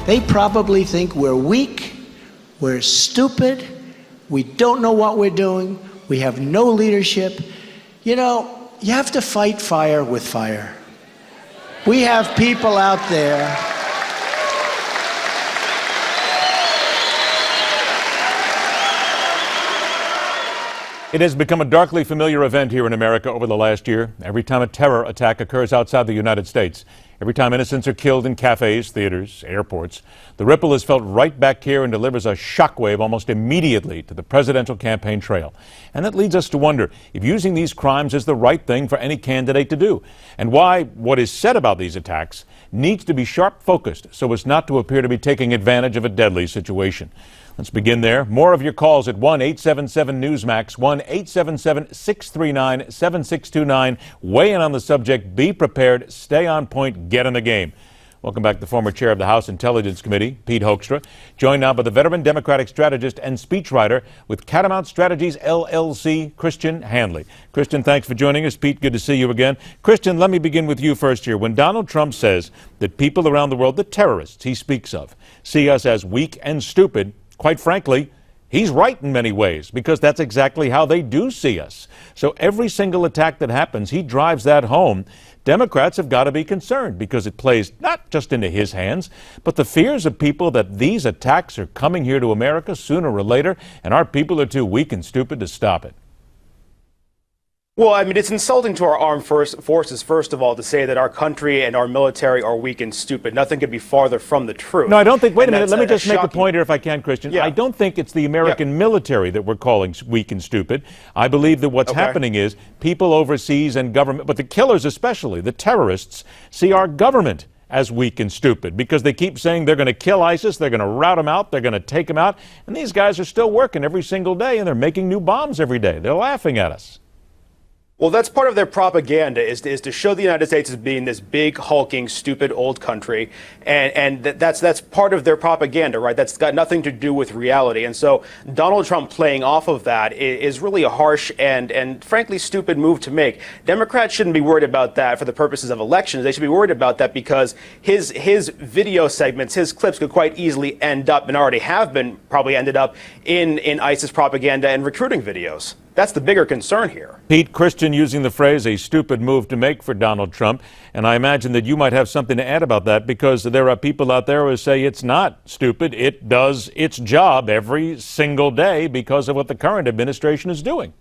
They probably think we're weak, we're stupid, we don't know what we're doing, we have no leadership. You know, you have to fight fire with fire. We have people out there. It has become a darkly familiar event here in America over the last year. Every time a terror attack occurs outside the United States, every time innocents are killed in cafes, theaters, airports, the ripple is felt right back here and delivers a shockwave almost immediately to the presidential campaign trail. And that leads us to wonder if using these crimes is the right thing for any candidate to do, and why what is said about these attacks needs to be sharp focused so as not to appear to be taking advantage of a deadly situation. Let's begin there. More of your calls at 1-877-Newsmax, 1-877-639-7629. Weigh in on the subject. Be prepared. Stay on point. Get in the game. Welcome back the former chair of the House Intelligence Committee, Pete Hoekstra, joined now by the veteran Democratic strategist and speechwriter with Catamount Strategies, LLC, Christian Hanley. Christian, thanks for joining us. Pete, good to see you again. Christian, let me begin with you first here. When Donald Trump says that people around the world, the terrorists he speaks of, see us as weak and stupid, quite frankly, he's right in many ways, because that's exactly how they do see us. So every single attack that happens, he drives that home. Democrats have got to be concerned because it plays not just into his hands, but the fears of people that these attacks are coming here to America sooner or later, and our people are too weak and stupid to stop it. Well, I mean, it's insulting to our armed forces, first of all, to say that our country and our military are weak and stupid. Nothing could be farther from the truth. No, I don't think, wait a minute, let me just make a point here if I can, Christian. Yeah. I don't think it's the American military that we're calling weak and stupid. I believe that what's happening is people overseas and government, but the killers especially, the terrorists, see our government as weak and stupid because they keep saying they're going to kill ISIS, they're going to rout them out, they're going to take them out, and these guys are still working every single day and they're making new bombs every day. They're laughing at us. Well, that's part of their propaganda, is to show the United States as being this big, hulking, stupid old country. And that's part of their propaganda, right? That's got nothing to do with reality. And so Donald Trump playing off of that is really a harsh and frankly stupid move to make. Democrats shouldn't be worried about that for the purposes of elections. They should be worried about that because his video segments, his clips could quite easily end up, and already have been probably ended up, in ISIS propaganda and recruiting videos. That's the bigger concern here. Pete, Christian using the phrase a stupid move to make for Donald Trump. And I imagine that you might have something to add about that because there are people out there who say it's not stupid. It does its job every single day because of what the current administration is doing.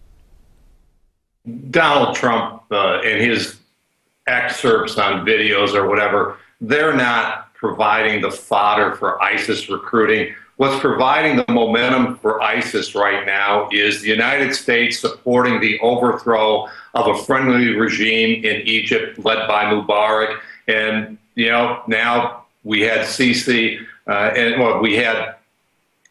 Donald Trump and his excerpts on videos or whatever, they're not providing the fodder for ISIS recruiting. What's providing the momentum for ISIS right now is the United States supporting the overthrow of a friendly regime in Egypt led by Mubarak. And, you know, now we had Sisi, we had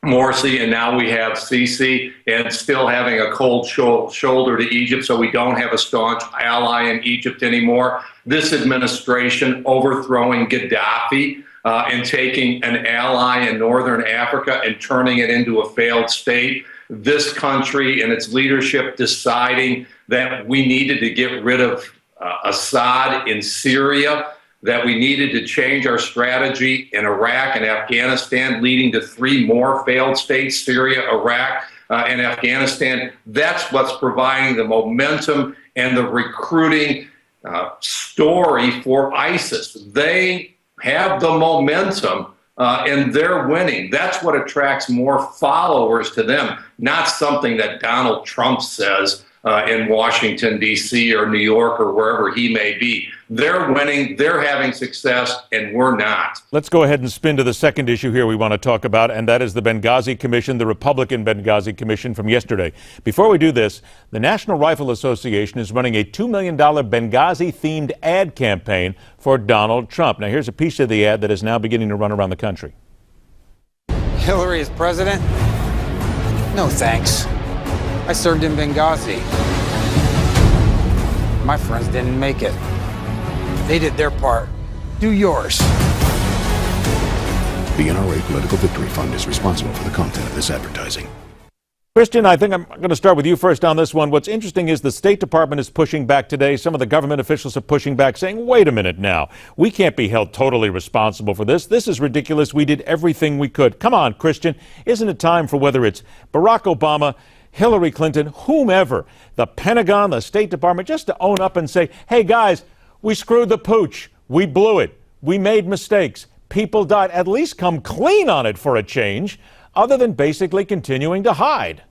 Morsi, and now we have Sisi, and still having a cold shoulder to Egypt, so we don't have a staunch ally in Egypt anymore. This administration overthrowing Gaddafi, and taking an ally in Northern Africa and turning it into a failed state. This country and its leadership deciding that we needed to get rid of Assad in Syria, that we needed to change our strategy in Iraq and Afghanistan, leading to 3 more failed states, Syria, Iraq, and Afghanistan. That's what's providing the momentum and the recruiting story for ISIS. They have the momentum and they're winning. That's what attracts more followers to them, not something that Donald Trump says in Washington, D.C. or New York or wherever he may be. They're winning, they're having success, and we're not. Let's go ahead and spin to the second issue here we want to talk about, and that is the Benghazi Commission, the Republican Benghazi Commission from yesterday. Before we do this, the National Rifle Association is running a $2 million Benghazi-themed ad campaign for Donald Trump. Now, here's a piece of the ad that is now beginning to run around the country. Hillary is president? No, thanks. I served in Benghazi. My friends didn't make it. They did their part. Do yours. The NRA Political Victory Fund is responsible for the content of this advertising. Christian, I think I'm going to start with you first on this one. What's interesting is the State Department is pushing back today. Some of the government officials are pushing back, saying, wait a minute now. We can't be held totally responsible for this. This is ridiculous. We did everything we could. Come on, Christian. Isn't it time for whether it's Barack Obama, Hillary Clinton, whomever, the Pentagon, the State Department, just to own up and say, hey, guys, we screwed the pooch. We blew it. We made mistakes. People died. At least come clean on it for a change, other than basically continuing to hide.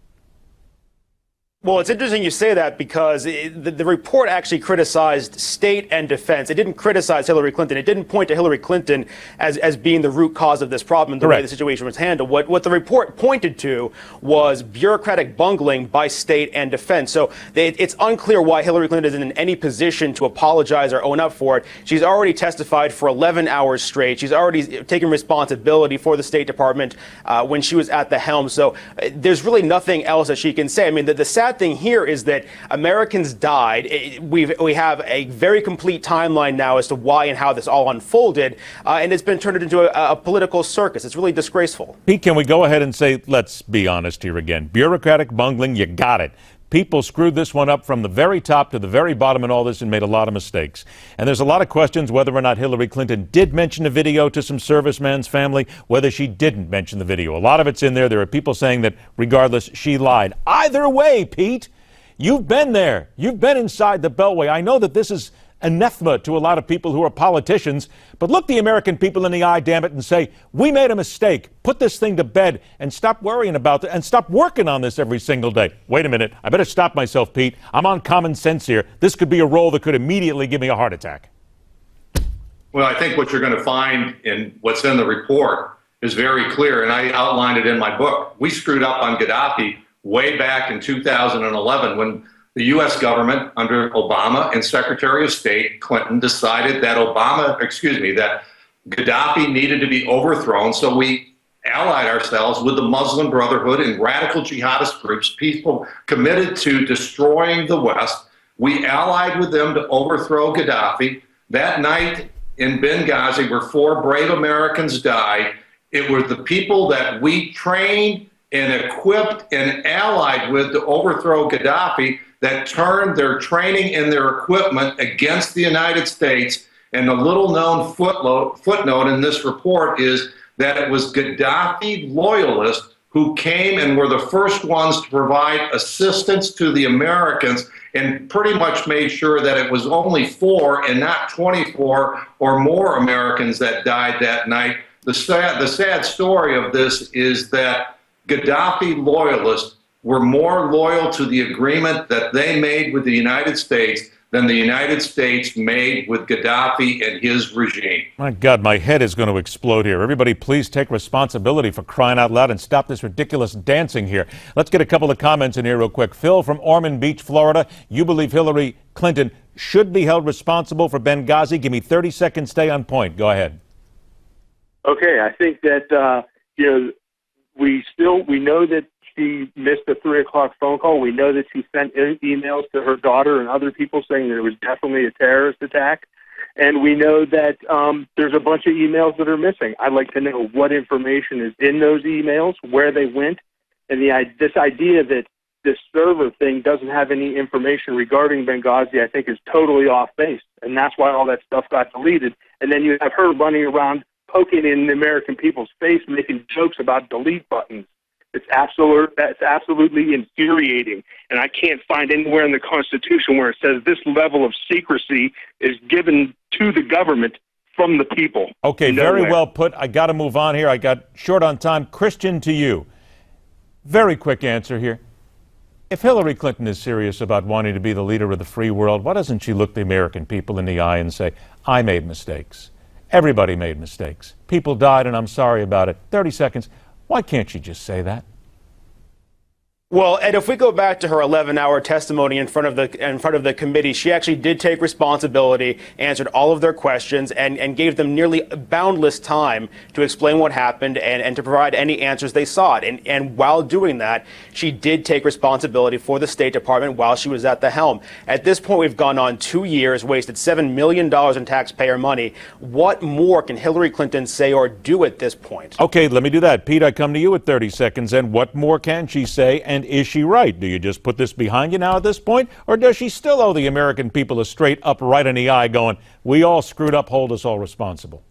Well, it's interesting you say that because the report actually criticized state and defense. It didn't criticize Hillary Clinton. It didn't point to Hillary Clinton as being the root cause of this problem and the way the situation was handled. What the report pointed to was bureaucratic bungling by state and defense. So it's unclear why Hillary Clinton isn't in any position to apologize or own up for it. She's already testified for 11 hours straight. She's already taken responsibility for the State Department when she was at the helm. So there's really nothing else that she can say. I mean, the sad thing here is that Americans died. We have a very complete timeline now as to why and how this all unfolded, and it's been turned into a political circus. It's really disgraceful. Pete, can we go ahead and say, let's be honest here again, bureaucratic bungling, you got it. People screwed this one up from the very top to the very bottom in all this and made a lot of mistakes. And there's a lot of questions whether or not Hillary Clinton did mention a video to some serviceman's family, whether she didn't mention the video. A lot of it's in there. There are people saying that regardless, she lied. Either way, Pete, you've been there. You've been inside the Beltway. I know that this is anathema to a lot of people who are politicians, but look the American people in the eye, damn it, and say, we made a mistake. Put this thing to bed and stop worrying about it and stop working on this every single day. Wait a minute. I better stop myself, Pete. I'm on common sense here. This could be a role that could immediately give me a heart attack. Well, I think what you're going to find in what's in the report is very clear, and I outlined it in my book. We screwed up on Gaddafi way back in 2011 when the U.S. government under Obama and Secretary of State Clinton decided that that Gaddafi needed to be overthrown. So we allied ourselves with the Muslim Brotherhood and radical jihadist groups, people committed to destroying the West. We allied with them to overthrow Gaddafi. That night in Benghazi, where 4 brave Americans died, it was the people that we trained and equipped and allied with to overthrow Gaddafi that turned their training and their equipment against the United States. And the little-known footnote in this report is that it was Gaddafi loyalists who came and were the first ones to provide assistance to the Americans and pretty much made sure that it was only 4 and not 24 or more Americans that died that night. The sad story of this is that Gaddafi loyalists were more loyal to the agreement that they made with the United States than the United States made with Gaddafi and his regime. My God, my head is going to explode here. Everybody, please take responsibility for crying out loud and stop this ridiculous dancing here. Let's get a couple of comments in here real quick. Phil from Ormond Beach, Florida. You believe Hillary Clinton should be held responsible for Benghazi. Give me 30 seconds. Stay on point. Go ahead. Okay, I think that, we know that she missed the 3 o'clock phone call. We know that she sent emails to her daughter and other people saying that it was definitely a terrorist attack. And we know that there's a bunch of emails that are missing. I'd like to know what information is in those emails, where they went, and this idea that this server thing doesn't have any information regarding Benghazi, I think is totally off base. And that's why all that stuff got deleted. And then you have her running around poking in the American people's face, making jokes about delete buttons. That's absolutely infuriating, and I can't find anywhere in the Constitution where it says this level of secrecy is given to the government from the people. Okay, Nowhere. Very well put. I got to move on here. I got short on time. Christian, to you. Very quick answer here. If Hillary Clinton is serious about wanting to be the leader of the free world, why doesn't she look the American people in the eye and say, I made mistakes. Everybody made mistakes. People died, and I'm sorry about it. 30 seconds. Why can't she just say that? Well, and if we go back to her 11-hour testimony in front of the committee, she actually did take responsibility, answered all of their questions, and gave them nearly boundless time to explain what happened and to provide any answers they sought. And while doing that, she did take responsibility for the State Department while she was at the helm. At this point, we've gone on 2 years, wasted $7 million in taxpayer money. What more can Hillary Clinton say or do at this point? Okay, let me do that. Pete, I come to you at 30 seconds. And what more can she say and And is she right? Do you just put this behind you now at this point? Or does she still owe the American people a straight up right in the eye going, we all screwed up, hold us all responsible?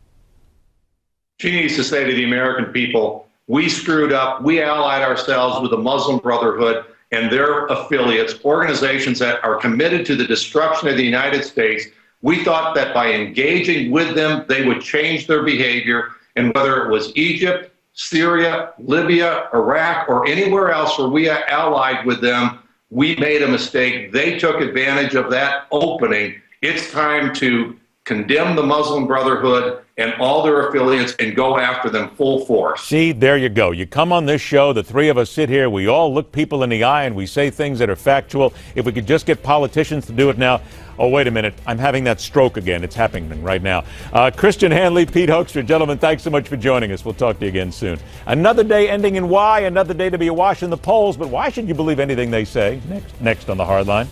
She needs to say to the American people, we screwed up. We allied ourselves with the Muslim Brotherhood and their affiliates, organizations that are committed to the destruction of the United States. We thought that by engaging with them, they would change their behavior. And whether it was Egypt, Syria, Libya, Iraq, or anywhere else where we are allied with them, we made a mistake. They took advantage of that opening. It's time to condemn the Muslim Brotherhood and all their affiliates and go after them full force. See, there you go. You come on this show, the three of us sit here, we all look people in the eye and we say things that are factual. If we could just get politicians to do it now. Oh, wait a minute. I'm having that stroke again. It's happening right now. Christian Hanley, Pete Hoekstra, gentlemen, thanks so much for joining us. We'll talk to you again soon. Another day ending in Y, another day to be awash in the polls, but why should you believe anything they say? Next on the Hardline.